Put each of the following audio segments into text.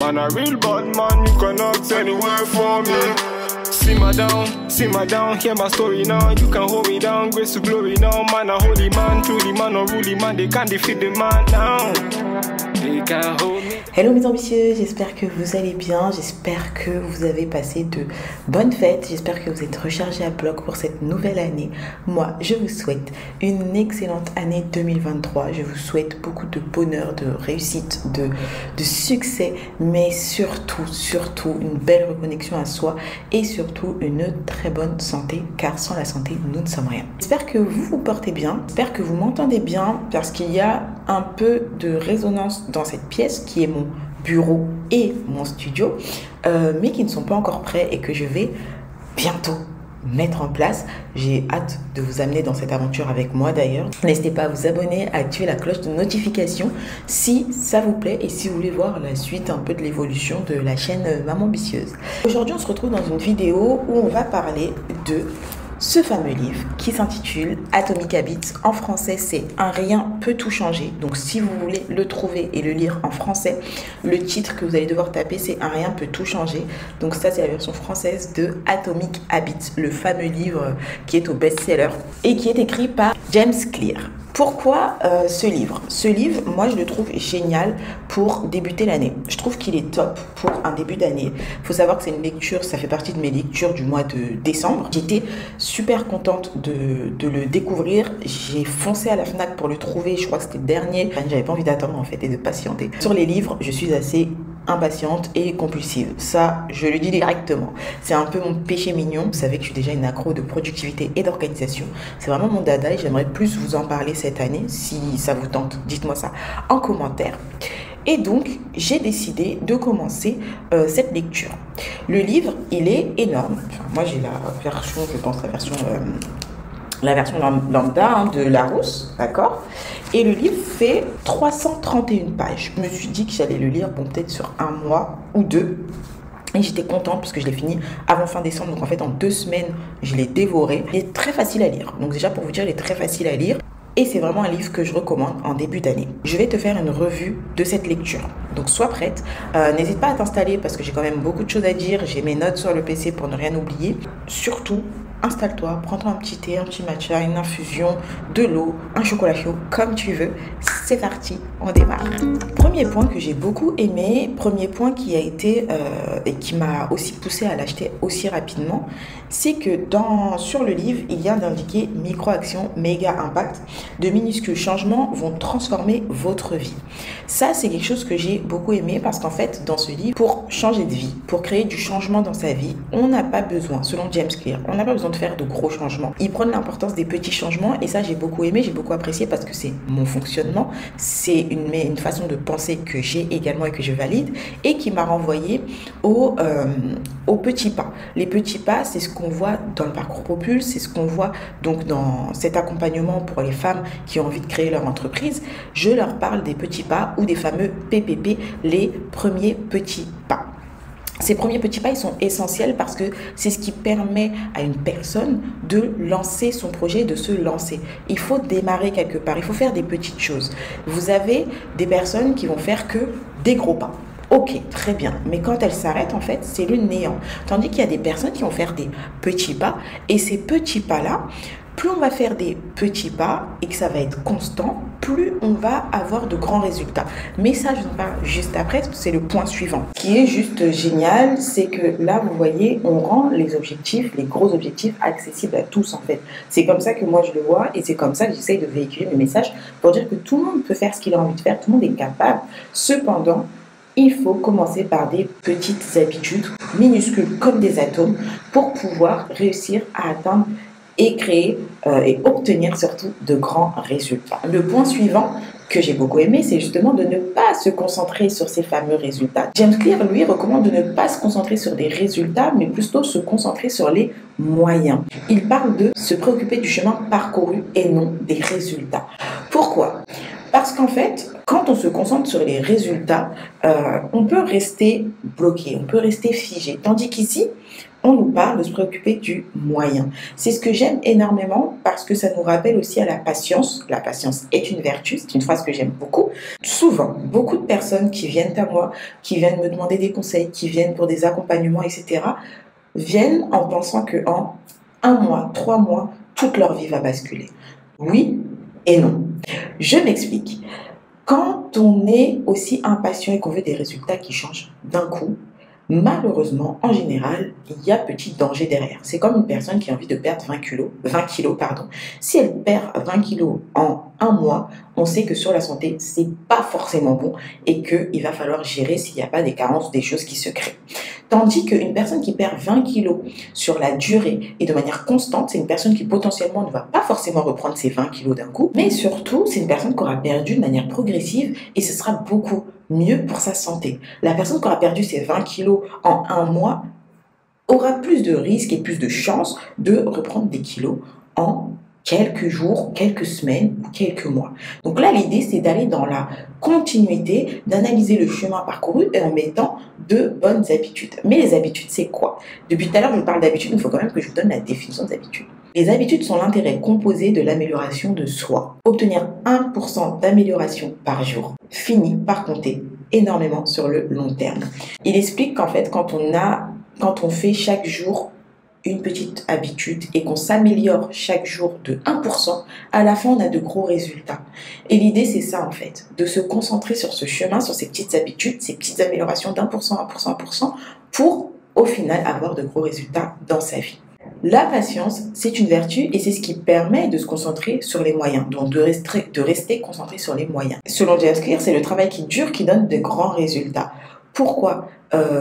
Man, a real bad man, you can ask anywhere for me. Simmer down, hear my story now. You can hold me down, grace to glory now. Man, a holy man, truly man, a ruly man. They can't defeat the man now. They can't hold me. Hello mes ambitieux, j'espère que vous allez bien, j'espère que vous avez passé de bonnes fêtes, j'espère que vous êtes rechargés à bloc pour cette nouvelle année. Moi, je vous souhaite une excellente année 2023, je vous souhaite beaucoup de bonheur, de réussite, de succès, mais surtout une belle reconnexion à soi et surtout une très bonne santé, car sans la santé, nous ne sommes rien. J'espère que vous vous portez bien, j'espère que vous m'entendez bien, parce qu'il y a un peu de résonance dans cette pièce qui est mon bureau et mon studio, mais qui ne sont pas encore prêts et que je vais bientôt mettre en place. J'ai hâte de vous amener dans cette aventure avec moi d'ailleurs. N'hésitez pas à vous abonner, à activer la cloche de notification si ça vous plaît et si vous voulez voir la suite un peu de l'évolution de la chaîne Maman Ambitieuse. Aujourd'hui, on se retrouve dans une vidéo où on va parler de ce fameux livre qui s'intitule Atomic Habits. En français, c'est Un rien peut tout changer. Donc, si vous voulez le trouver et le lire en français, le titre que vous allez devoir taper, c'est Un rien peut tout changer. Donc, ça, c'est la version française de Atomic Habits, le fameux livre qui est au best-seller et qui est écrit par James Clear. Pourquoi ce livre? Ce livre, moi, je le trouve génial pour débuter l'année. Je trouve qu'il est top pour un début d'année. Il faut savoir que c'est une lecture, ça fait partie de mes lectures du mois de décembre. J'étais super contente de le découvrir. J'ai foncé à la FNAC pour le trouver. Je crois que c'était le dernier. Enfin, j'avais pas envie d'attendre en fait et de patienter. Sur les livres, je suis assez impatiente et compulsive. Ça, je le dis directement. C'est un peu mon péché mignon. Vous savez que je suis déjà une accro de productivité et d'organisation. C'est vraiment mon dada et j'aimerais plus vous en parler cette année. Si ça vous tente, dites-moi ça en commentaire. Et donc, j'ai décidé de commencer cette lecture. Le livre, il est énorme. Enfin, moi, j'ai la version, je pense, la version lambda de Larousse, d'accord? Et le livre fait 331 pages. Je me suis dit que j'allais le lire, bon, peut-être sur un mois ou deux. Et j'étais contente parce que je l'ai fini avant fin décembre. Donc en fait, en 2 semaines, je l'ai dévoré. Il est très facile à lire. Donc déjà, pour vous dire, il est très facile à lire. Et c'est vraiment un livre que je recommande en début d'année. Je vais te faire une revue de cette lecture. Donc sois prête. N'hésite pas à t'installer parce que j'ai quand même beaucoup de choses à dire. J'ai mes notes sur le PC pour ne rien oublier. Surtout, installe-toi, prends-toi un petit thé, un petit matcha, une infusion, de l'eau, un chocolat chaud, comme tu veux. C'est parti, on démarre. Premier point que j'ai beaucoup aimé, premier point qui a été et qui m'a aussi poussé à l'acheter aussi rapidement, c'est que sur le livre, il y a d'indiquer micro-action, méga impact. De minuscules changements vont transformer votre vie. Ça, c'est quelque chose que j'ai beaucoup aimé parce qu'en fait, dans ce livre, pour changer de vie, pour créer du changement dans sa vie, on n'a pas besoin, selon James Clear, on n'a pas besoin de faire de gros changements. Il prend l'importance des petits changements et ça, j'ai beaucoup aimé, j'ai beaucoup apprécié parce que c'est mon fonctionnement, c'est une façon de penser que j'ai également et que je valide et qui m'a renvoyé aux petits pas. Les petits pas, c'est ce qu'on voit dans le parcours Propulse, c'est ce qu'on voit donc dans cet accompagnement pour les femmes qui ont envie de créer leur entreprise. Je leur parle des petits pas ou des fameux PPP, les premiers petits pas. Ces premiers petits pas, ils sont essentiels parce que c'est ce qui permet à une personne de lancer son projet, de se lancer. Il faut démarrer quelque part, il faut faire des petites choses. Vous avez des personnes qui vont faire que des gros pas. Ok, très bien. Mais quand elles s'arrêtent, en fait, c'est le néant. Tandis qu'il y a des personnes qui vont faire des petits pas. Et ces petits pas-là, plus on va faire des petits pas et que ça va être constant, plus on va avoir de grands résultats. Mais ça, je vous en parle juste après, parce que c'est le point suivant. Ce qui est juste génial, c'est que là, vous voyez, on rend les objectifs, les gros objectifs, accessibles à tous, en fait. C'est comme ça que moi, je le vois et c'est comme ça que j'essaye de véhiculer mes messages pour dire que tout le monde peut faire ce qu'il a envie de faire, tout le monde est capable. Cependant, il faut commencer par des petites habitudes minuscules comme des atomes pour pouvoir réussir à atteindre et créer et obtenir surtout de grands résultats. Le point suivant que j'ai beaucoup aimé, c'est justement de ne pas se concentrer sur ces fameux résultats. James Clear, lui, recommande de ne pas se concentrer sur des résultats, mais plutôt se concentrer sur les moyens. Il parle de se préoccuper du chemin parcouru et non des résultats. Pourquoi ? Parce qu'en fait, quand on se concentre sur les résultats, on peut rester bloqué, on peut rester figé. Tandis qu'ici, on nous parle de se préoccuper du moyen. C'est ce que j'aime énormément parce que ça nous rappelle aussi à la patience. La patience est une vertu, c'est une phrase que j'aime beaucoup. Souvent, beaucoup de personnes qui viennent à moi, qui viennent me demander des conseils, qui viennent pour des accompagnements, etc., viennent en pensant qu'en 1 mois, 3 mois, toute leur vie va basculer. Oui et non. Je m'explique. Quand on est aussi impatient et qu'on veut des résultats qui changent d'un coup, malheureusement, en général, il y a petit danger derrière. C'est comme une personne qui a envie de perdre 20 kilos. Si elle perd 20 kilos en 1 mois, on sait que sur la santé, c'est pas forcément bon et qu'il va falloir gérer s'il n'y a pas des carences, des choses qui se créent. Tandis qu'une personne qui perd 20 kilos sur la durée et de manière constante, c'est une personne qui potentiellement ne va pas forcément reprendre ses 20 kilos d'un coup, mais surtout, c'est une personne qui aura perdu de manière progressive et ce sera beaucoup mieux pour sa santé. La personne qui aura perdu ses 20 kilos en 1 mois aura plus de risques et plus de chances de reprendre des kilos en quelques jours, quelques semaines ou quelques mois. Donc là, l'idée, c'est d'aller dans la continuité, d'analyser le chemin parcouru et en mettant de bonnes habitudes. Mais les habitudes, c'est quoi? Depuis tout à l'heure, je vous parle d'habitudes, il faut quand même que je vous donne la définition des habitudes. Les habitudes sont l'intérêt composé de l'amélioration de soi. Obtenir 1% d'amélioration par jour finit par compter énormément sur le long terme. Il explique qu'en fait, quand on fait chaque jour une petite habitude et qu'on s'améliore chaque jour de 1%, à la fin, on a de gros résultats. Et l'idée, c'est ça, en fait, de se concentrer sur ce chemin, sur ces petites habitudes, ces petites améliorations d'1%, 1%, 1%, pour, au final, avoir de gros résultats dans sa vie. La patience, c'est une vertu et c'est ce qui permet de se concentrer sur les moyens, donc de rester concentré sur les moyens. Selon James Clear, c'est le travail qui dure qui donne de grands résultats. Pourquoi?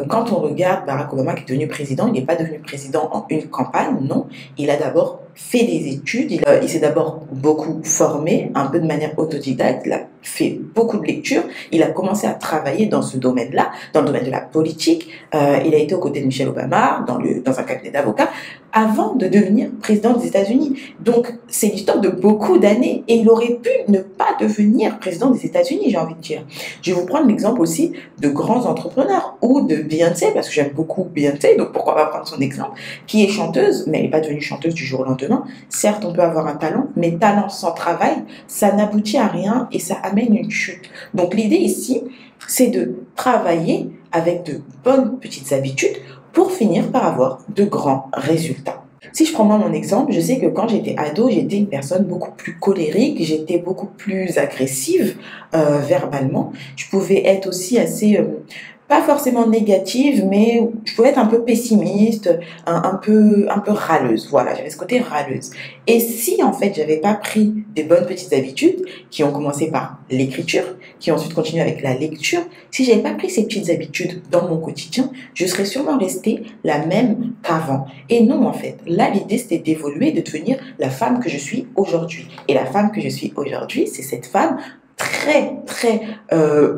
Quand on regarde Barack Obama qui est devenu président, il n'est pas devenu président en une campagne, non. Il a d'abord fait des études, il s'est d'abord beaucoup formé, un peu de manière autodidacte, il a fait beaucoup de lectures, il a commencé à travailler dans ce domaine-là, dans le domaine de la politique, il a été aux côtés de Michelle Obama, dans un cabinet d'avocats, avant de devenir président des États-Unis. Donc, c'est l'histoire de beaucoup d'années et il aurait pu ne pas devenir président des États-Unis, j'ai envie de dire. Je vais vous prendre l'exemple aussi de grands entrepreneurs ou de Beyoncé, parce que j'aime beaucoup Beyoncé, donc pourquoi pas prendre son exemple, qui est chanteuse, mais elle n'est pas devenue chanteuse du jour au lendemain. Certes, on peut avoir un talent, mais talent sans travail, ça n'aboutit à rien et ça amène une chute. Donc, l'idée ici, c'est de travailler avec de bonnes petites habitudes pour finir par avoir de grands résultats. Si je prends moi mon exemple, je sais que quand j'étais ado, j'étais une personne beaucoup plus colérique, j'étais beaucoup plus agressive verbalement. Je pouvais être aussi assez, pas forcément négative, mais je pouvais être un peu pessimiste, un peu râleuse. Voilà, j'avais ce côté râleuse. Et si en fait j'avais pas pris des bonnes petites habitudes qui ont commencé par l'écriture, qui ont ensuite continué avec la lecture, si j'avais pas pris ces petites habitudes dans mon quotidien, je serais sûrement restée la même qu'avant. Et non, en fait, là l'idée c'était d'évoluer, de devenir la femme que je suis aujourd'hui. Et la femme que je suis aujourd'hui, c'est cette femme très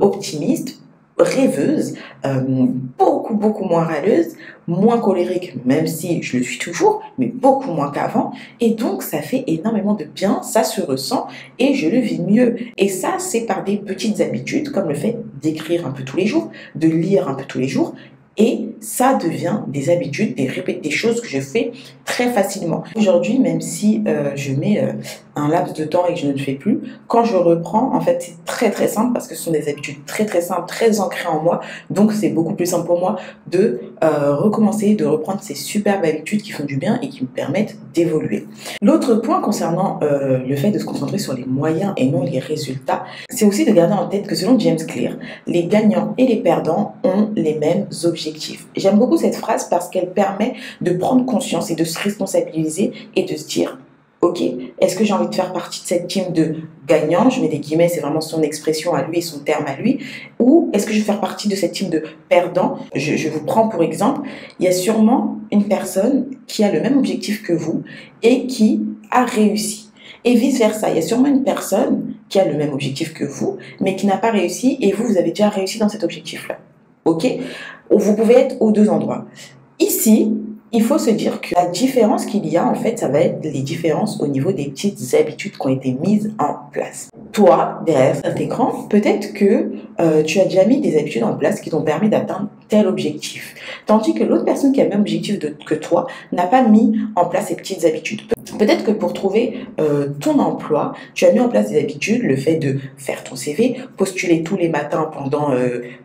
optimiste, rêveuse, beaucoup moins râleuse, moins colérique, même si je le suis toujours, mais beaucoup moins qu'avant. Et donc, ça fait énormément de bien, ça se ressent et je le vis mieux. Et ça, c'est par des petites habitudes, comme le fait d'écrire un peu tous les jours, de lire un peu tous les jours. Et ça devient des habitudes, des choses que je fais très facilement. Aujourd'hui, même si je mets un laps de temps et que je ne le fais plus, quand je reprends, en fait, c'est très simple parce que ce sont des habitudes très simples, très ancrées en moi. Donc, c'est beaucoup plus simple pour moi de recommencer, de reprendre ces superbes habitudes qui font du bien et qui me permettent d'évoluer. L'autre point concernant le fait de se concentrer sur les moyens et non les résultats, c'est aussi de garder en tête que selon James Clear, les gagnants et les perdants ont les mêmes objectifs. J'aime beaucoup cette phrase parce qu'elle permet de prendre conscience et de se responsabiliser et de se dire ok, est-ce que j'ai envie de faire partie de cette team de gagnants, je mets des guillemets, c'est vraiment son expression à lui et son terme à lui, ou est-ce que je vais faire partie de cette team de perdants? Je vous prends pour exemple, il y a sûrement une personne qui a le même objectif que vous et qui a réussi. Et vice-versa, il y a sûrement une personne qui a le même objectif que vous, mais qui n'a pas réussi et vous avez déjà réussi dans cet objectif-là. Ok? Vous pouvez être aux deux endroits. Ici, il faut se dire que la différence qu'il y a, en fait, ça va être les différences au niveau des petites habitudes qui ont été mises en place. Toi, derrière cet écran, peut-être que tu as déjà mis des habitudes en place qui t'ont permis d'atteindre tel objectif. Tandis que l'autre personne qui a le même objectif que toi n'a pas mis en place ces petites habitudes. Peut-être que pour trouver ton emploi, tu as mis en place des habitudes, le fait de faire ton CV, postuler tous les matins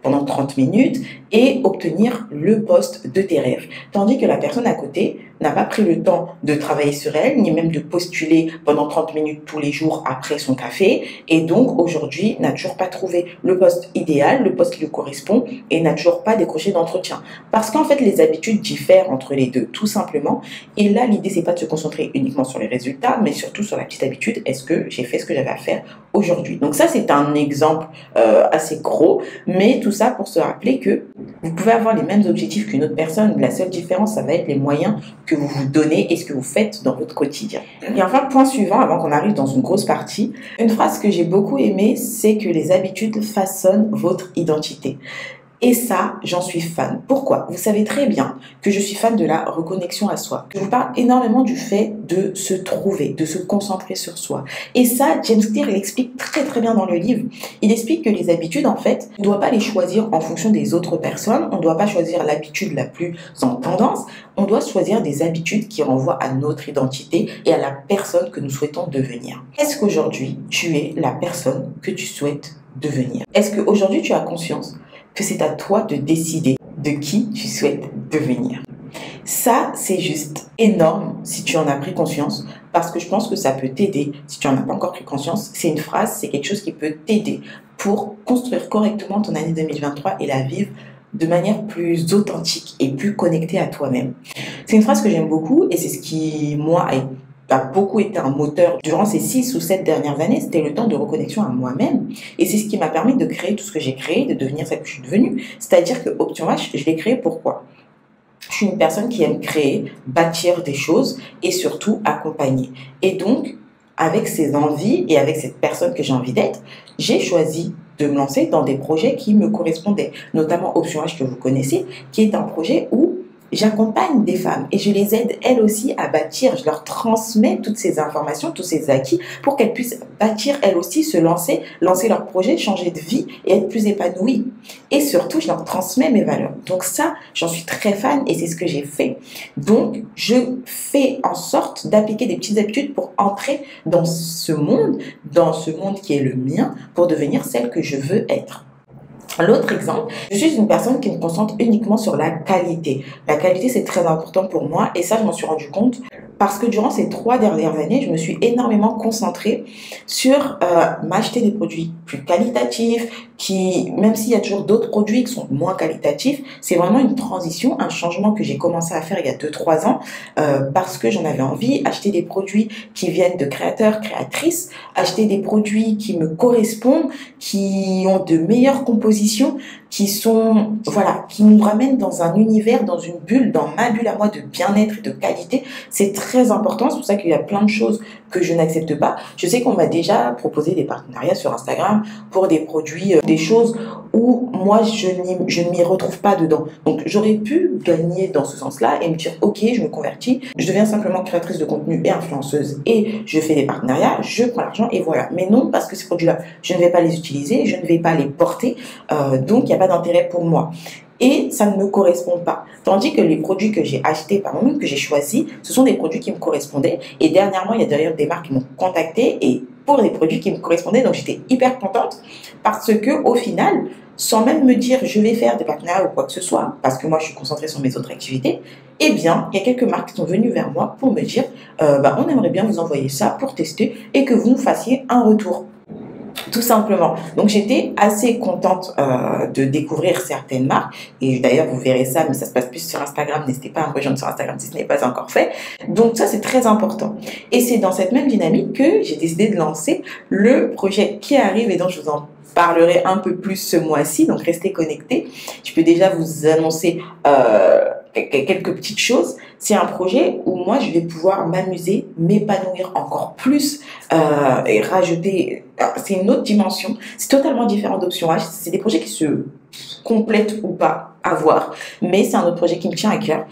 pendant 30 minutes et obtenir le poste de tes rêves. Tandis que la personne à côté n'a pas pris le temps de travailler sur elle, ni même de postuler pendant 30 minutes tous les jours après son café, et donc aujourd'hui n'a toujours pas trouvé le poste idéal, le poste qui lui correspond, et n'a toujours pas décroché d'entretien. Parce qu'en fait, les habitudes diffèrent entre les deux, tout simplement. Et là, l'idée, c'est pas de se concentrer uniquement sur les résultats, mais surtout sur la petite habitude. Est-ce que j'ai fait ce que j'avais à faire aujourd'hui? Donc ça, c'est un exemple assez gros, mais tout ça pour se rappeler que vous pouvez avoir les mêmes objectifs qu'une autre personne. La seule différence, ça va être les moyens que vous vous donnez et ce que vous faites dans votre quotidien. Et enfin, point suivant, avant qu'on arrive dans une grosse partie, une phrase que j'ai beaucoup aimée, c'est que les habitudes façonnent votre identité. Et ça, j'en suis fan. Pourquoi? Vous savez très bien que je suis fan de la reconnexion à soi. Je vous parle énormément du fait de se trouver, de se concentrer sur soi. Et ça, James Clear l'explique très très bien dans le livre. Il explique que les habitudes, en fait, on ne doit pas les choisir en fonction des autres personnes. On ne doit pas choisir l'habitude la plus en tendance. On doit choisir des habitudes qui renvoient à notre identité et à la personne que nous souhaitons devenir. Est-ce qu'aujourd'hui, tu es la personne que tu souhaites devenir? Est-ce qu'aujourd'hui, tu as conscience que c'est à toi de décider de qui tu souhaites devenir? Ça, c'est juste énorme si tu en as pris conscience, parce que je pense que ça peut t'aider. Si tu n'en as pas encore pris conscience, c'est une phrase, c'est quelque chose qui peut t'aider pour construire correctement ton année 2023 et la vivre de manière plus authentique et plus connectée à toi-même. C'est une phrase que j'aime beaucoup et c'est ce qui, moi, a beaucoup été un moteur durant ces 6 ou 7 dernières années. C'était le temps de reconnexion à moi-même. Et c'est ce qui m'a permis de créer tout ce que j'ai créé, de devenir celle que je suis devenue. C'est-à-dire que Option H, je l'ai créé pourquoi? Je suis une personne qui aime créer, bâtir des choses et surtout accompagner. Et donc, avec ces envies et avec cette personne que j'ai envie d'être, j'ai choisi de me lancer dans des projets qui me correspondaient. Notamment Option H que vous connaissez, qui est un projet où j'accompagne des femmes et je les aide elles aussi à bâtir. Je leur transmets toutes ces informations, tous ces acquis pour qu'elles puissent bâtir elles aussi, se lancer leur projet, changer de vie et être plus épanouies. Et surtout, je leur transmets mes valeurs. Donc ça, j'en suis très fan et c'est ce que j'ai fait. Donc, je fais en sorte d'appliquer des petites habitudes pour entrer dans ce monde qui est le mien, pour devenir celle que je veux être. L'autre exemple, je suis une personne qui me concentre uniquement sur la qualité. La qualité, c'est très important pour moi et ça, je m'en suis rendu compte parce que durant ces 3 dernières années, je me suis énormément concentrée sur m'acheter des produits plus qualitatifs, même s'il y a toujours d'autres produits qui sont moins qualitatifs, c'est vraiment une transition, un changement que j'ai commencé à faire il y a 2-3 ans parce que j'en avais envie, acheter des produits qui viennent de créateurs, créatrices, acheter des produits qui me correspondent, qui ont de meilleures compositions, qui nous ramènent dans un univers, dans une bulle, dans ma bulle à moi de bien-être et de qualité. C'est très important, c'est pour ça qu'il y a plein de choses que je n'accepte pas. Je sais qu'on m'a déjà proposé des partenariats sur Instagram pour des produits, des choses où moi je ne m'y retrouve pas dedans. Donc j'aurais pu gagner dans ce sens-là et me dire ok, je me convertis, je deviens simplement créatrice de contenu et influenceuse et je fais des partenariats, je prends l'argent et voilà. Mais non, parce que ces produits-là, je ne vais pas les utiliser, je ne vais pas les porter, donc il n'y a pas d'intérêt pour moi. Et ça ne me correspond pas. Tandis que les produits que j'ai achetés par moi-même, que j'ai choisis, ce sont des produits qui me correspondaient. Et dernièrement, il y a d'ailleurs des marques qui m'ont contacté et pour des produits qui me correspondaient. Donc j'étais hyper contente parce que au final, sans même me dire je vais faire des partenariats ou quoi que ce soit, parce que moi je suis concentrée sur mes autres activités, eh bien, il y a quelques marques qui sont venues vers moi pour me dire on aimerait bien vous envoyer ça pour tester et que vous nous fassiez un retour. Tout simplement. Donc j'étais assez contente de découvrir certaines marques et d'ailleurs vous verrez ça, mais ça se passe plus sur Instagram. N'hésitez pas à me rejoindre sur Instagram si ce n'est pas encore fait. Donc ça c'est très important et c'est dans cette même dynamique que j'ai décidé de lancer le projet qui arrive et dont je vous en parlerai un peu plus ce mois-ci, donc restez connectés. Je peux déjà vous annoncer quelques petites choses. C'est un projet où moi je vais pouvoir m'amuser, m'épanouir encore plus et rajouter. C'est une autre dimension. C'est totalement différent d'Option H. C'est des projets qui se complètent ou pas à voir, mais c'est un autre projet qui me tient à cœur.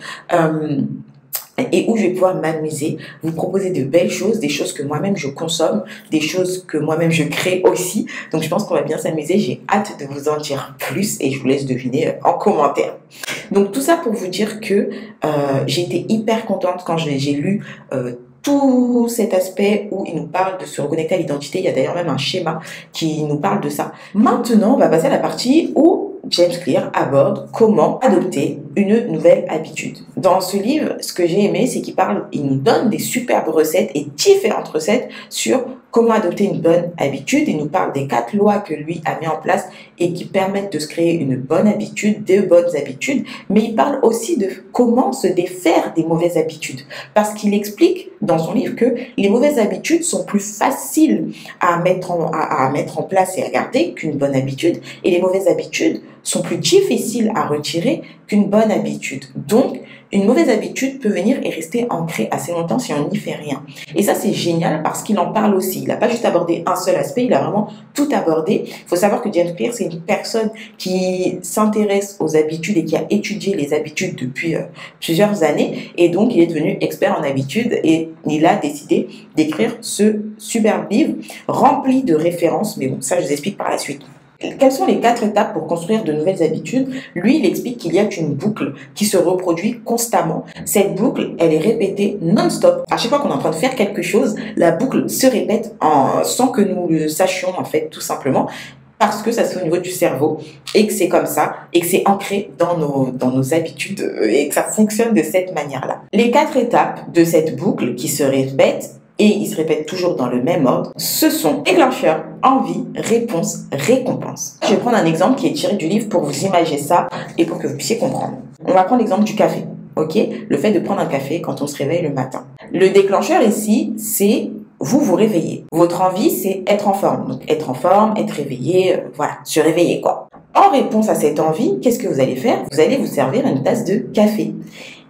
Et où je vais pouvoir m'amuser, vous proposer de belles choses, des choses que moi-même je consomme, des choses que moi-même je crée aussi. Donc je pense qu'on va bien s'amuser, j'ai hâte de vous en dire plus et je vous laisse deviner en commentaire. Donc tout ça pour vous dire que j'ai été hyper contente quand j'ai lu tout cet aspect où il nous parle de se reconnecter à l'identité. Il y a d'ailleurs même un schéma qui nous parle de ça. Maintenant, on va passer à la partie où James Clear aborde comment adopter une nouvelle habitude. Dans ce livre, ce que j'ai aimé, c'est il nous donne des superbes recettes et différentes recettes sur comment adopter une bonne habitude. Il nous parle des 4 lois que lui a mis en place et qui permettent de se créer une bonne habitude, de bonnes habitudes. Mais il parle aussi de comment se défaire des mauvaises habitudes. Parce qu'il explique dans son livre que les mauvaises habitudes sont plus faciles à mettre en place et à garder qu'une bonne habitude. Et les mauvaises habitudes sont plus difficiles à retirer qu'une bonne habitude. Donc, une mauvaise habitude peut venir et rester ancrée assez longtemps si on n'y fait rien. Et ça, c'est génial parce qu'il en parle aussi. Il n'a pas juste abordé un seul aspect, il a vraiment tout abordé. Il faut savoir que James Clear, c'est une personne qui s'intéresse aux habitudes et qui a étudié les habitudes depuis plusieurs années. Et donc, il est devenu expert en habitudes et il a décidé d'écrire ce superbe livre rempli de références. Mais bon, ça, je vous explique par la suite. Quelles sont les 4 étapes pour construire de nouvelles habitudes? Lui, il explique qu'il y a une boucle qui se reproduit constamment. Cette boucle, elle est répétée non-stop. À chaque fois qu'on est en train de faire quelque chose, la boucle se répète sans que nous le sachions, en fait, tout simplement. Parce que ça se fait au niveau du cerveau et que c'est comme ça et que c'est ancré dans nos habitudes et que ça fonctionne de cette manière-là. Les 4 étapes de cette boucle qui se répètent, et ils se répètent toujours dans le même ordre, ce sont déclencheur, envie, réponse, récompense. Je vais prendre un exemple qui est tiré du livre pour vous imaginer ça et pour que vous puissiez comprendre. On va prendre l'exemple du café, ok? Le fait de prendre un café quand on se réveille le matin. Le déclencheur ici, c'est vous réveillez. Votre envie, c'est être en forme. Donc être en forme, être réveillé, voilà, se réveiller quoi. En réponse à cette envie, qu'est-ce que vous allez faire? Vous allez vous servir une tasse de café.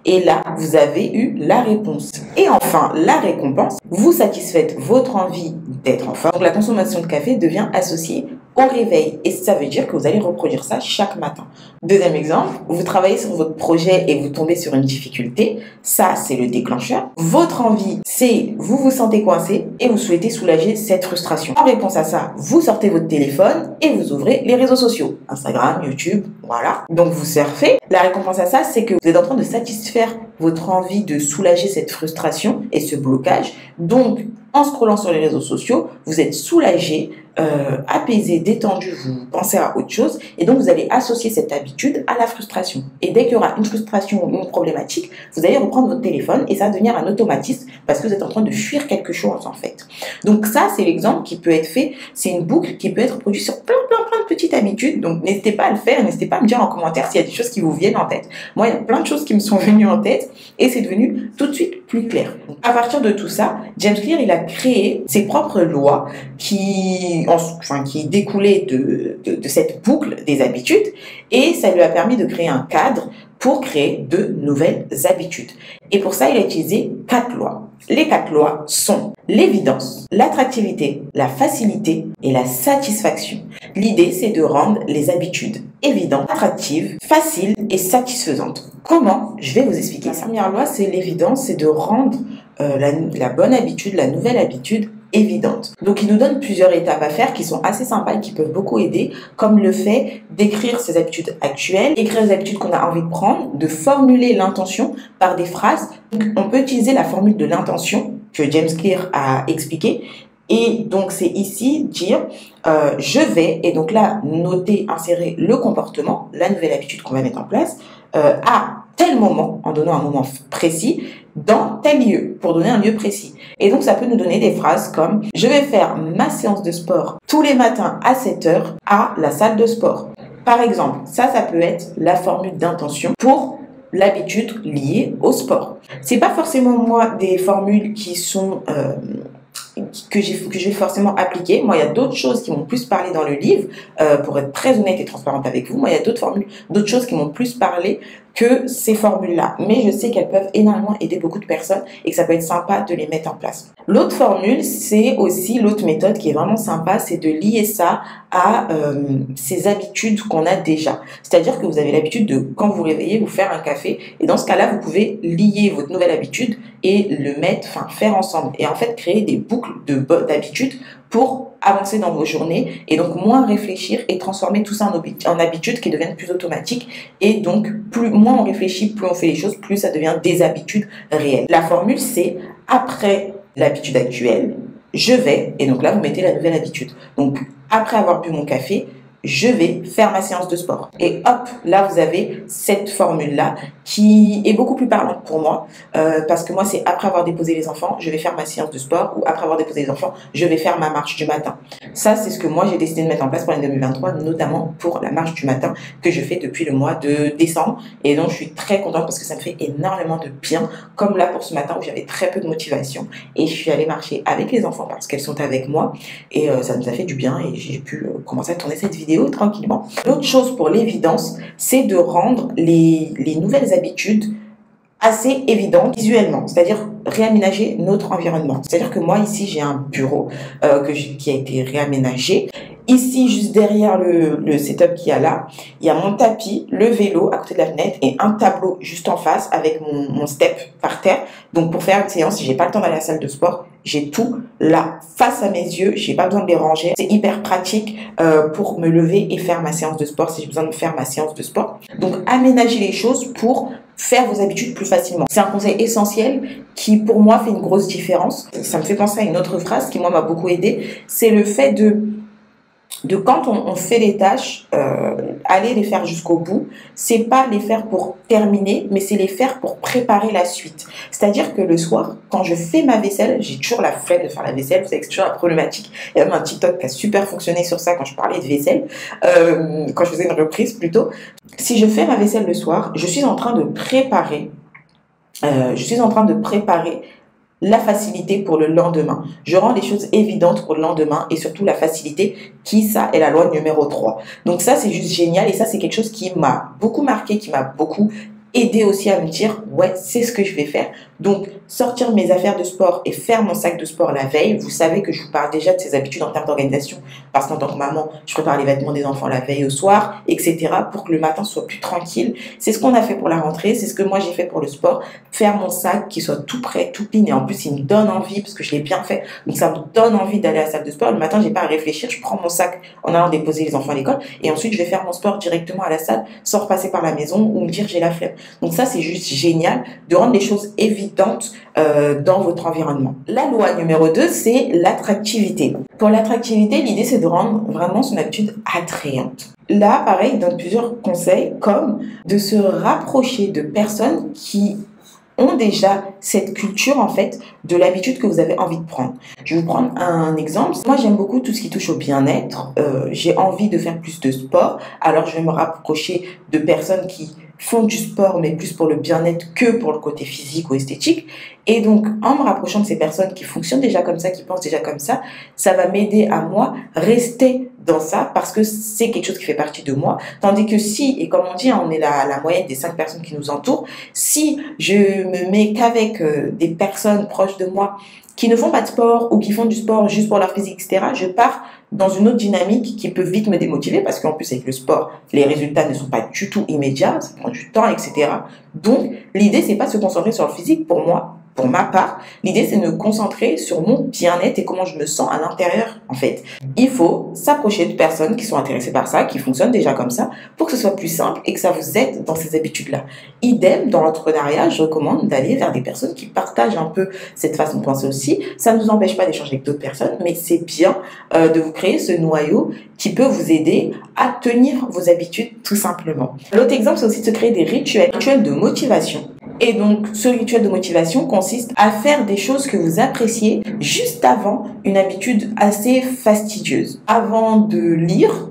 Et là, vous avez eu la réponse. Et enfin, la récompense, vous satisfaites votre envie d'être en forme. Donc, la consommation de café devient associée au réveil. Et ça veut dire que vous allez reproduire ça chaque matin. Deuxième exemple, vous travaillez sur votre projet et vous tombez sur une difficulté. Ça, c'est le déclencheur. Votre envie, c'est vous vous sentez coincé et vous souhaitez soulager cette frustration. En réponse à ça, vous sortez votre téléphone et vous ouvrez les réseaux sociaux. Instagram, YouTube, voilà. Donc, vous surfez. La récompense à ça, c'est que vous êtes en train de satisfaire votre envie de soulager cette frustration et ce blocage. Donc, en scrollant sur les réseaux sociaux, vous êtes soulagé, apaisé, détendu, vous pensez à autre chose et donc vous allez associer cette habitude à la frustration. Et dès qu'il y aura une frustration ou une problématique, vous allez reprendre votre téléphone et ça va devenir un automatisme parce que vous êtes en train de fuir quelque chose en fait. Donc ça, c'est l'exemple qui peut être fait, c'est une boucle qui peut être produite sur plein de petites habitudes. Donc n'hésitez pas à le faire, n'hésitez pas à me dire en commentaire s'il y a des choses qui vous viennent en tête. Moi, il y a plein de choses qui me sont venues en tête et c'est devenu tout de suite plus clair. Donc, à partir de tout ça, James Clear, il a créé ses propres lois qui découlaient de cette boucle des habitudes et ça lui a permis de créer un cadre pour créer de nouvelles habitudes. Et pour ça, il a utilisé 4 lois. Les 4 lois sont l'évidence, l'attractivité, la facilité et la satisfaction. L'idée, c'est de rendre les habitudes évidentes, attractives, faciles et satisfaisantes. Comment? Je vais vous expliquer ça. La première loi, c'est l'évidence, c'est de rendre la bonne habitude, la nouvelle habitude évidente. Donc, il nous donne plusieurs étapes à faire qui sont assez sympas et qui peuvent beaucoup aider, comme le fait d'écrire ses habitudes actuelles, écrire les habitudes qu'on a envie de prendre, de formuler l'intention par des phrases. Donc, on peut utiliser la formule de l'intention que James Clear a expliqué. Et donc, c'est ici dire je vais, et donc là, noter, insérer le comportement, la nouvelle habitude qu'on va mettre en place, à tel moment, en donnant un moment précis, dans tel lieu, pour donner un lieu précis. Et donc, ça peut nous donner des phrases comme « Je vais faire ma séance de sport tous les matins à 7 heures à la salle de sport ». Par exemple, ça peut être la formule d'intention pour l'habitude liée au sport. C'est pas forcément, moi, des formules qui sont... que je vais forcément appliquer. Moi, il y a d'autres choses qui m'ont plus parlé dans le livre, pour être très honnête et transparente avec vous. Moi, il y a d'autres formules, d'autres choses qui m'ont plus parlé que ces formules-là, mais je sais qu'elles peuvent énormément aider beaucoup de personnes et que ça peut être sympa de les mettre en place. L'autre formule, c'est aussi l'autre méthode qui est vraiment sympa, c'est de lier ça à ces habitudes qu'on a déjà. C'est-à-dire que vous avez l'habitude de, quand vous réveillez, vous faire un café, et dans ce cas-là, vous pouvez lier votre nouvelle habitude et le mettre, faire ensemble, et en fait créer des boucles d'habitudes pour avancer dans vos journées et donc moins réfléchir et transformer tout ça en habitudes qui deviennent plus automatiques, et donc moins on réfléchit, plus on fait les choses, plus ça devient des habitudes réelles. La formule, c'est après l'habitude actuelle, je vais, et donc là vous mettez la nouvelle habitude. Donc après avoir bu mon café, je vais faire ma séance de sport. Et hop, là vous avez cette formule-là qui est beaucoup plus parlante pour moi, parce que moi c'est après avoir déposé les enfants, je vais faire ma séance de sport, ou après avoir déposé les enfants, je vais faire ma marche du matin. Ça, c'est ce que moi j'ai décidé de mettre en place pour l'année 2023, notamment pour la marche du matin que je fais depuis le mois de décembre, et donc je suis très contente parce que ça me fait énormément de bien, comme là pour ce matin où j'avais très peu de motivation et je suis allée marcher avec les enfants parce qu'elles sont avec moi, et ça nous a fait du bien et j'ai pu commencer à tourner cette vidéo tranquillement. L'autre chose pour l'évidence, c'est de rendre les nouvelles habitudes assez évidentes visuellement, c'est-à-dire réaménager notre environnement. C'est-à-dire que moi ici j'ai un bureau qui a été réaménagé. Ici, juste derrière le setup qu'il y a là, il y a mon tapis, le vélo à côté de la fenêtre et un tableau juste en face avec mon step par terre. Donc pour faire une séance, si j'ai pas le temps d'aller à la salle de sport, j'ai tout là face à mes yeux, j'ai pas besoin de les ranger. C'est hyper pratique pour me lever et faire ma séance de sport si j'ai besoin de faire ma séance de sport. Donc aménager les choses pour faire vos habitudes plus facilement. C'est un conseil essentiel qui pour moi fait une grosse différence. Ça me fait penser à une autre phrase qui moi m'a beaucoup aidé, c'est le fait de quand on fait les tâches, aller les faire jusqu'au bout, c'est pas les faire pour terminer, mais c'est les faire pour préparer la suite. C'est-à-dire que le soir, quand je fais ma vaisselle, j'ai toujours la flemme de faire la vaisselle, vous savez que c'est toujours la problématique. Il y a même un TikTok qui a super fonctionné sur ça quand je parlais de vaisselle, quand je faisais une reprise plutôt. Si je fais ma vaisselle le soir, je suis en train de préparer la facilité pour le lendemain. Je rends les choses évidentes pour le lendemain et surtout la facilité ça est la loi numéro 3. Donc ça, c'est juste génial et ça, c'est quelque chose qui m'a beaucoup marqué, qui m'a beaucoup aidé aussi à me dire, ouais, c'est ce que je vais faire. Donc, sortir mes affaires de sport et faire mon sac de sport la veille. Vous savez que je vous parle déjà de ces habitudes en termes d'organisation parce qu'en tant que maman, je prépare les vêtements des enfants la veille au soir, etc. pour que le matin soit plus tranquille. C'est ce qu'on a fait pour la rentrée. C'est ce que moi, j'ai fait pour le sport. Faire mon sac qui soit tout prêt, tout clean. Et en plus, il me donne envie parce que je l'ai bien fait. Donc, ça me donne envie d'aller à la salle de sport. Le matin, j'ai pas à réfléchir. Je prends mon sac en allant déposer les enfants à l'école. Et ensuite, je vais faire mon sport directement à la salle sans repasser par la maison ou me dire j'ai la flemme. Donc ça, c'est juste génial de rendre les choses évidentes dans votre environnement. La loi numéro 2, c'est l'attractivité. Pour l'attractivité, l'idée, c'est de rendre vraiment son habitude attrayante. Là, pareil, il donne plusieurs conseils, comme de se rapprocher de personnes qui ont déjà cette culture, en fait, de l'habitude que vous avez envie de prendre. Je vais vous prendre un exemple. Moi, j'aime beaucoup tout ce qui touche au bien-être. J'ai envie de faire plus de sport. Alors, je vais me rapprocher de personnes qui font du sport, mais plus pour le bien-être que pour le côté physique ou esthétique. Et donc, en me rapprochant de ces personnes qui fonctionnent déjà comme ça, qui pensent déjà comme ça va m'aider à moi rester dans ça parce que c'est quelque chose qui fait partie de moi. Tandis que si, et comme on dit, on est la moyenne des 5 personnes qui nous entourent, si je me mets qu'avec des personnes proches de moi qui ne font pas de sport ou qui font du sport juste pour leur physique, etc., je pars dans une autre dynamique qui peut vite me démotiver parce qu'en plus avec le sport, les résultats ne sont pas du tout immédiats, ça prend du temps, etc. Donc, l'idée, c'est pas de se concentrer sur le physique pour moi. Pour ma part, l'idée, c'est de me concentrer sur mon bien-être et comment je me sens à l'intérieur, en fait. Il faut s'approcher de personnes qui sont intéressées par ça, qui fonctionnent déjà comme ça, pour que ce soit plus simple et que ça vous aide dans ces habitudes-là. Idem, dans l'entrepreneuriat, je recommande d'aller vers des personnes qui partagent un peu cette façon de penser aussi. Ça ne vous empêche pas d'échanger avec d'autres personnes, mais c'est bien de vous créer ce noyau qui peut vous aider à tenir vos habitudes, tout simplement. L'autre exemple, c'est aussi de se créer des rituels de motivation. Et donc, ce rituel de motivation consiste à faire des choses que vous appréciez juste avant une habitude assez fastidieuse. Avant de lire,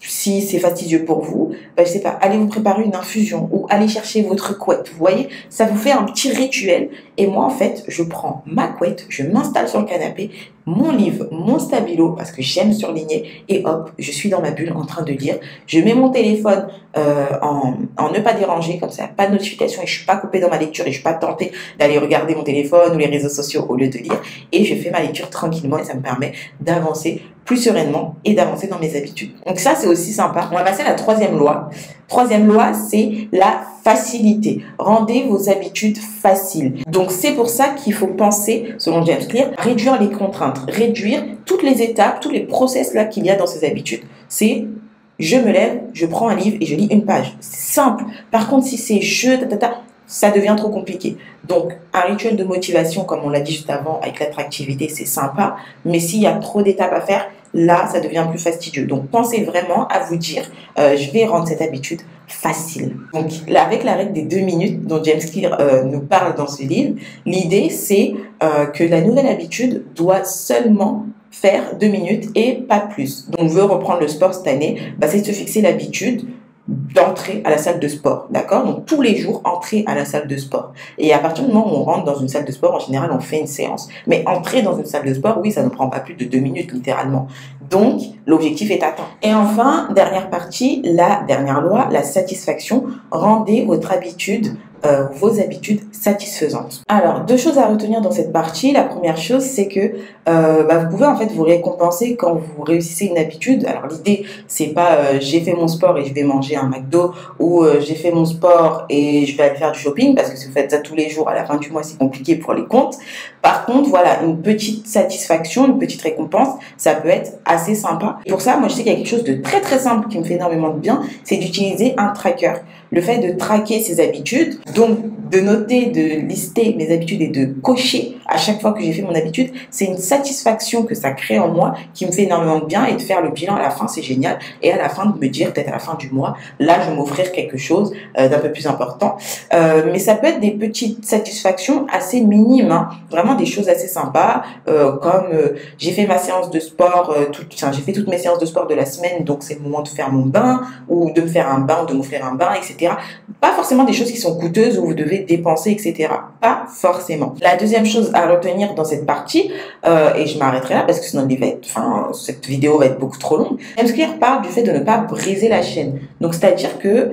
si c'est fastidieux pour vous, je sais pas, allez vous préparer une infusion ou allez chercher votre couette. Vous voyez, ça vous fait un petit rituel. Et moi, en fait, je prends ma couette, je m'installe sur le canapé, mon livre, mon stabilo, parce que j'aime surligner, et hop, je suis dans ma bulle en train de lire. Je mets mon téléphone en ne pas déranger, comme ça, pas de notification et je suis pas coupée dans ma lecture et je suis pas tentée d'aller regarder mon téléphone ou les réseaux sociaux au lieu de lire. Et je fais ma lecture tranquillement et ça me permet d'avancer plus sereinement et d'avancer dans mes habitudes. Donc ça, c'est aussi sympa. On va passer à la troisième loi. Troisième loi, c'est la facilité. Rendez vos habitudes faciles. Donc c'est pour ça qu'il faut penser, selon James Clear, à réduire les contraintes, réduire toutes les étapes, tous les process là qu'il y a dans ces habitudes. C'est je me lève, je prends un livre et je lis une page. C'est simple. Par contre, si c'est ça devient trop compliqué. Donc, un rituel de motivation, comme on l'a dit juste avant, avec l'attractivité, c'est sympa. Mais s'il y a trop d'étapes à faire, là, ça devient plus fastidieux. Donc, pensez vraiment à vous dire, je vais rendre cette habitude facile. Donc, là, avec la règle des 2 minutes dont James Clear nous parle dans ce livre, l'idée, c'est que la nouvelle habitude doit seulement faire 2 minutes et pas plus. Donc, on veut reprendre le sport cette année, c'est de se fixer l'habitude d'entrer à la salle de sport, d'accord? Donc, tous les jours, entrer à la salle de sport. Et à partir du moment où on rentre dans une salle de sport, en général, on fait une séance. Mais entrer dans une salle de sport, oui, ça ne prend pas plus de 2 minutes, littéralement. Donc, l'objectif est atteint. Et enfin, dernière partie, la dernière loi, la satisfaction. Rendez votre habitude vos habitudes satisfaisantes. Alors, 2 choses à retenir dans cette partie. La première chose, c'est que vous pouvez en fait vous récompenser quand vous réussissez une habitude. Alors, l'idée, c'est pas j'ai fait mon sport et je vais manger un McDo ou j'ai fait mon sport et je vais aller faire du shopping parce que si vous faites ça tous les jours, à la fin du mois, c'est compliqué pour les comptes. Par contre, voilà, une petite satisfaction, une petite récompense, ça peut être assez sympa. Et pour ça, moi, je sais qu'il y a quelque chose de très très simple qui me fait énormément de bien, c'est d'utiliser un tracker. Le fait de traquer ses habitudes, donc de noter, de lister mes habitudes et de cocher à chaque fois que j'ai fait mon habitude, c'est une satisfaction que ça crée en moi qui me fait énormément de bien, et de faire le bilan à la fin, c'est génial. Et à la fin, de me dire, peut-être à la fin du mois, là, je vais m'offrir quelque chose d'un peu plus important. Mais ça peut être des petites satisfactions assez minimes, hein. Vraiment des choses assez sympas, comme j'ai fait ma séance de sport, j'ai fait toutes mes séances de sport de la semaine, donc c'est le moment de faire mon bain, ou de me faire un bain, ou de m'offrir un bain, etc. Pas forcément des choses qui sont coûteuses où vous devez dépenser, etc. Pas forcément. La deuxième chose à retenir dans cette partie, et je m'arrêterai là parce que sinon cette vidéo va être beaucoup trop longue, James Clear parle du fait de ne pas briser la chaîne. Donc c'est-à-dire que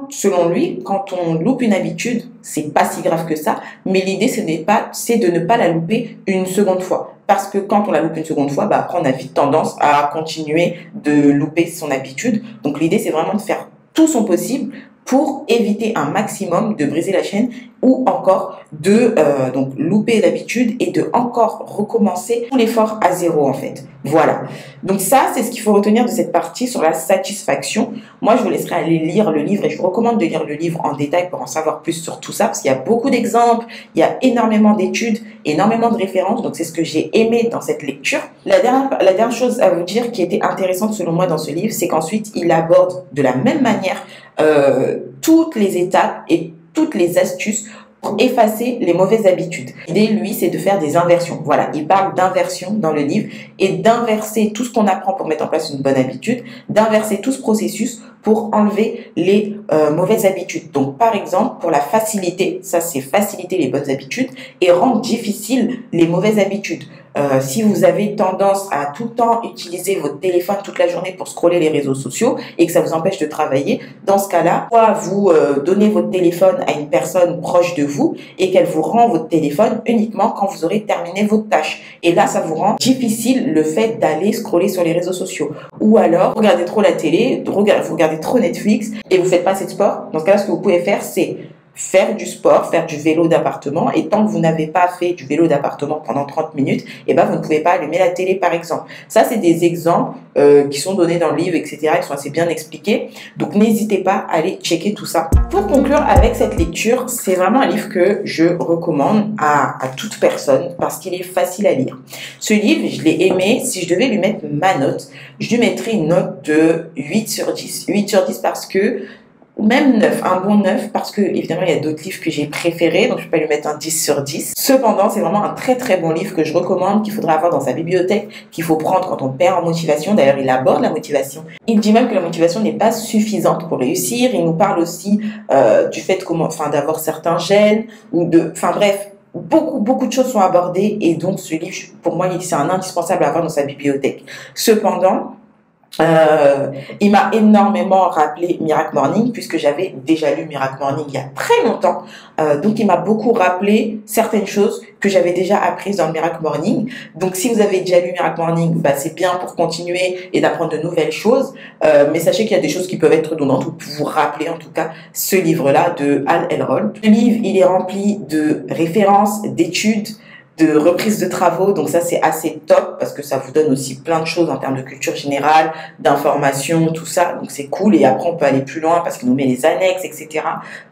selon lui, quand on loupe une habitude, c'est pas si grave que ça, mais l'idée c'est de ne pas la louper une seconde fois. Parce que quand on la loupe une seconde fois, après on a vite tendance à continuer de louper son habitude. Donc l'idée c'est vraiment de faire tout son possible pour éviter un maximum de briser la chaîne ou encore de donc louper l'habitude et de encore recommencer tout l'effort à zéro en fait. Voilà. Donc ça, c'est ce qu'il faut retenir de cette partie sur la satisfaction. Moi, je vous laisserai aller lire le livre et je vous recommande de lire le livre en détail pour en savoir plus sur tout ça parce qu'il y a beaucoup d'exemples, il y a énormément d'études, énormément de références. Donc c'est ce que j'ai aimé dans cette lecture. La dernière chose à vous dire qui était intéressante selon moi dans ce livre, c'est qu'ensuite il aborde de la même manière toutes les étapes et toutes les astuces pour effacer les mauvaises habitudes. L'idée, lui, c'est de faire des inversions. Voilà, il parle d'inversion dans le livre et d'inverser tout ce qu'on apprend pour mettre en place une bonne habitude, d'inverser tout ce processus pour enlever les mauvaises habitudes. Donc, par exemple, pour la facilité, ça c'est faciliter les bonnes habitudes et rendre difficile les mauvaises habitudes. Si vous avez tendance à tout le temps utiliser votre téléphone toute la journée pour scroller les réseaux sociaux et que ça vous empêche de travailler, dans ce cas-là, soit vous donnez votre téléphone à une personne proche de vous et qu'elle vous rend votre téléphone uniquement quand vous aurez terminé votre tâche. Et là, ça vous rend difficile le fait d'aller scroller sur les réseaux sociaux. Ou alors, regardez trop la télé, vous regardez trop Netflix et vous faites pas assez de sport. Dans ce cas-là, ce que vous pouvez faire, c'est faire du sport, faire du vélo d'appartement, et tant que vous n'avez pas fait du vélo d'appartement pendant 30 minutes, vous ne pouvez pas allumer la télé par exemple. Ça, c'est des exemples qui sont donnés dans le livre, etc., qui sont assez bien expliqués. Donc, n'hésitez pas à aller checker tout ça. Pour conclure avec cette lecture, c'est vraiment un livre que je recommande à toute personne parce qu'il est facile à lire. Ce livre, je l'ai aimé. Si je devais lui mettre ma note, je lui mettrais une note de 8 sur 10. 8 sur 10 parce que même 9, un bon 9, parce que évidemment il y a d'autres livres que j'ai préférés, donc je ne peux pas lui mettre un 10 sur 10. Cependant, c'est vraiment un très très bon livre que je recommande, qu'il faudra avoir dans sa bibliothèque, qu'il faut prendre quand on perd en motivation. D'ailleurs, il aborde la motivation. Il dit même que la motivation n'est pas suffisante pour réussir. Il nous parle aussi du fait d'avoir certains gènes, enfin bref, beaucoup de choses sont abordées, et donc ce livre, pour moi, c'est un indispensable à avoir dans sa bibliothèque. Cependant, il m'a énormément rappelé Miracle Morning, puisque j'avais déjà lu Miracle Morning il y a très longtemps. Donc il m'a beaucoup rappelé certaines choses que j'avais déjà apprises dans le Miracle Morning. Donc si vous avez déjà lu Miracle Morning, bah, c'est bien pour continuer et d'apprendre de nouvelles choses. Mais sachez qu'il y a des choses qui peuvent être redondantes, ou vous rappeler en tout cas ce livre-là de Hal Elrod. Le livre, il est rempli de références, d'études, de reprise de travaux, donc ça c'est assez top parce que ça vous donne aussi plein de choses en termes de culture générale, d'information, tout ça, donc c'est cool. Et après on peut aller plus loin parce qu'il nous met les annexes, etc.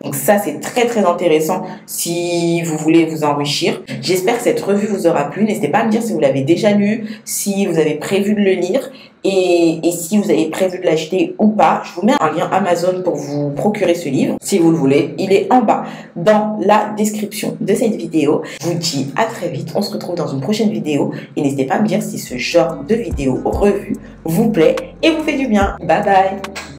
Donc ça c'est très très intéressant si vous voulez vous enrichir. J'espère que cette revue vous aura plu. N'hésitez pas à me dire si vous l'avez déjà lu, si vous avez prévu de le lire, et si vous avez prévu de l'acheter ou pas. Je vous mets un lien Amazon pour vous procurer ce livre si vous le voulez. Il est en bas dans la description de cette vidéo. Je vous dis à très vite. On se retrouve dans une prochaine vidéo, et n'hésitez pas à me dire si ce genre de vidéo revue vous plaît et vous fait du bien. Bye bye.